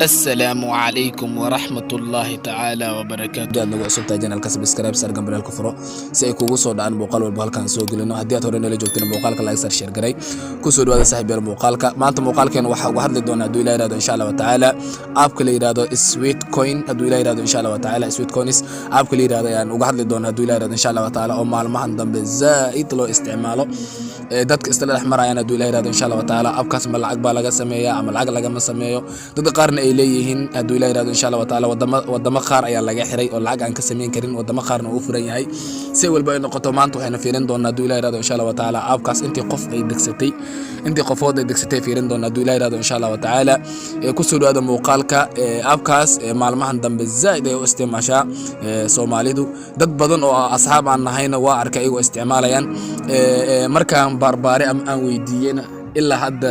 السلام عليكم ورحمة الله تعالى وبركاته. جاد nagu cusub tahay channelka subscribe sar gambalka furo si ay kugu soo dhacaan muuqaal walba halkan soo gelino hadii aad hore nala joogteen muuqaalka like sar share garay ku soo dhawaada saaxiibayaal muuqaalka maanta muuqaalkeena waxa uga hadli doonaa haduu Ilaahay raado insha Allah ta'ala app-ka la yiraahdo sweet coin haduu Ilaahay raado insha Allah ta'ala sweet coins app-ka la yiraahdo ayaan uga hadli doonaa haduu Ilaahay raado insha Allah ta'ala oo maalmahan dambe zaid loo isticmaalo dadka isla dhexmarayaan haduu Ilaahay raado insha Allah ta'ala app-kaas ma lacag baa laga sameeyaa ama lacag laga ma sameeyo dadka qaarna ay leeyihiin haduu Ilaahay raado insha Allah ta'ala wadamo qaar ayaa laga xiray oo lacag aan ka sameyn karin wadamo qaarna uu furan yahay si walba ay noqoto maanta waxayna fiirin doonaa haduu Ilaahay raado insha Allah ta'ala app-kaas intii qof ay degsatay intii qofood ay degsatay fiirin doonaa haduu Ilaahay raado insha Allah ta'ala ku soo dhawaada muuqaalka app-kaas maalmahan dambe zaid ay u isticmaashaa Soomaalidu dad badan oo asxaab aan nahayna waa arkay ay u isticmaalayaan markaan barbaare aan weydiiyeen ilaa hadda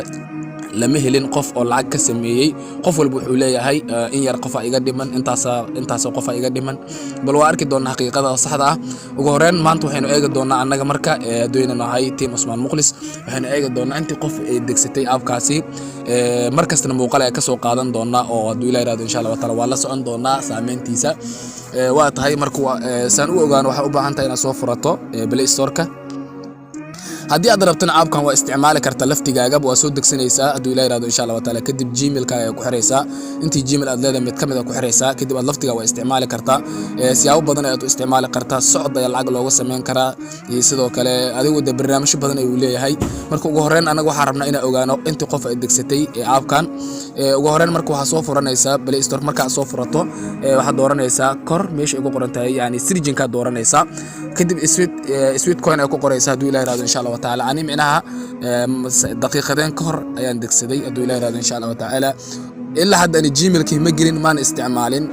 lama helin qof oo lacag ka sameeyay qof walba wuxuu leeyahay in yar qof iga dhiman intaas qof iga dhiman bal waa arki doonaa xaqiiqada saxda ah ugu horeen maanta waxaynu eegi doonaa annaga marka doonanahay team Usman Muqlis waxaynu eegi doonaa intii qof ay degsatay app-kaasi markastana muuqaal ay ka soo qaadan doonaa oo haduu Ilaahay raado insha Allah ta'ala waa la socon doonaa saameyntiisa waa tahay marka saan u ogaan waxa u baahan tahay inaad soo furato Play Store-ka haddii aad rabtana app-kan waa isticmaali kartaa laftigaaga waa soo degsanaysaa haduu Ilaahay raado insha Allah ta'ala kadib Gmail-ka ay ku xireysaa intii Gmail aad leedahay mid kamid ah ku xireysaa kadib aad laftiga waa isticmaali kartaa siyaabo badan aad u isticmaali kartaa socod ay lacag looga sameyn karaa iyo sidoo kale adigu de barnaamijyo badan ay u leeyahay marka ugu horeen anaga waxa rabnaa inaan ogaano intii qof ay degsatay app-kan ugu horeen marka waxa soo furanaysaa Play Store marka soo furato waxa dooranaysaa kor meesha ay ku qoran tahay yani sirjinka dooranaysaa kadib sweet coin ay ku qoraysaa haduu Ilaahay raado insha Allah ta'ala ani micnaha daqiiqadeen ka hor ayaan degsaday haduu Ilaahay raado insha Allah ta'ala ilaa hadda ani Gmail-kii ma gelin maan isticmaalin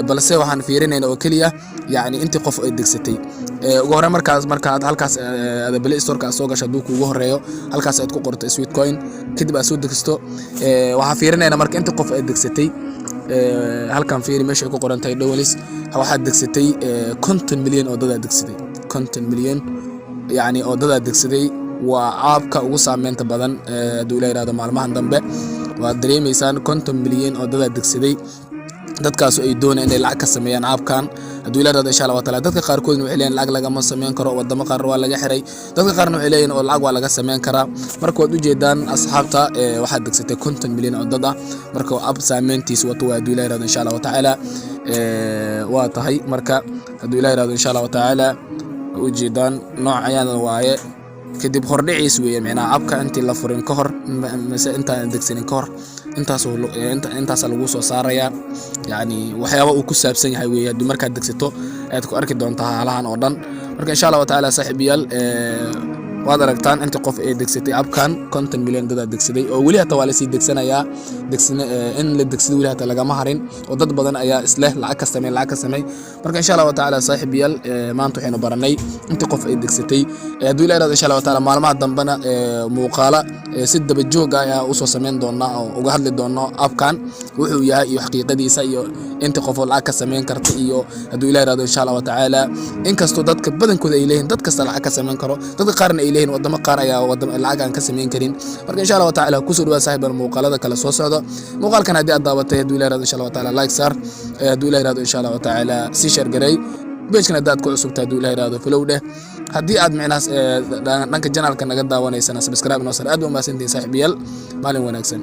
balse waxaan fiirinaynaa oo kaliya yani intii qof ay degsatay ugu horeen markaad halkaas Play Store-ka soo gasho haduu kuugu horeeyo halkaas aad ku qorto sweet coin kadib aad soo degsto waxa fiirinaynaa marka intii qof ay degsatay halkan fiiri meesha ay ku qoran tahay Dowlis waxa degsatay 50 milyan oo dad degsatay 50 milyan يعني oo dad degsaday waa app-ka ugu saameynta badan haduu Ilaahay raado maalmahan dambe waa dareemaysan 50 milyan oo dad degsaday dadkaas ay doonayaan inay lacag ka sameeyaan app-kan haduu Ilaahay raado insha Allah ta'ala dadka qaar kood waxay leeyihiin lacag laga ma sameyn karo wadamo qaar waa laga xiray dadka qaarna waxay leeyihiin oo lacag waa laga sameyn karaa marka waad u jeedaan asxaabta waxa degsatay 50 milyan oo dad marka app saameyntiisa wato haduu Ilaahay raado insha Allah ta'ala waa tahay marka haduu Ilaahay raado insha Allah ta'ala ujeedaan noocayaan waaye kadib hordhiciis weeye macna app-ka intii la furin ka hor mise inta aan degsanin ka hor intaas lagu soo saaraya yani waxyaabo uu ku saabsan yahay weeye hadii marka degsato aad ku arki doontaa halahan oo dhan marka insha Allah ta'ala saaxiibayaal waad aragtaan inta qof ay degsatay app-kan 50 milyan dad degsaday oo wali hata waa la sii degsanayaa in la degsado wali hata laga ma harin oo dad badan ayaa isla lacag ka sameey marka insha Allah ta'ala saaxiibayaal maanta waxaynu baranay inta qof ay degsatay haduu Ilaahay raado insha Allah ta'ala maalmaha dambana muuqaala si daba joog ah u soo sameyn doona oo uga hadli doono app-kan wuxuu yahay iyo xaqiiqadiisa iyo inta qof lacag ka sameyn karta iyo haduu Ilaahay raado insha Allah ta'ala inkastoo dadka badankooda ay leeyihiin dad kasta lacag ka sameyn karo dadka qaarna leeyihiin wadamo qaar ayaa wadamo lacag aan ka sameyn karin marka insha Allah ta'ala ku soo dhawaad saaxiibal muuqaalada kala soo socdo muuqaalkan hadii aad daabatay haduu Ilaahay raado insha Allah ta'ala like sar haduu Ilaahay raado insha Allah ta'ala si share garay page-kana dad ku cusub haduu Ilaahay raado follow dheh hadii aad micnaas dhanka channel-ka naga daawanaysana subscribe noo sar aad u maasantiin saaxiibayaal maalin wanaagsan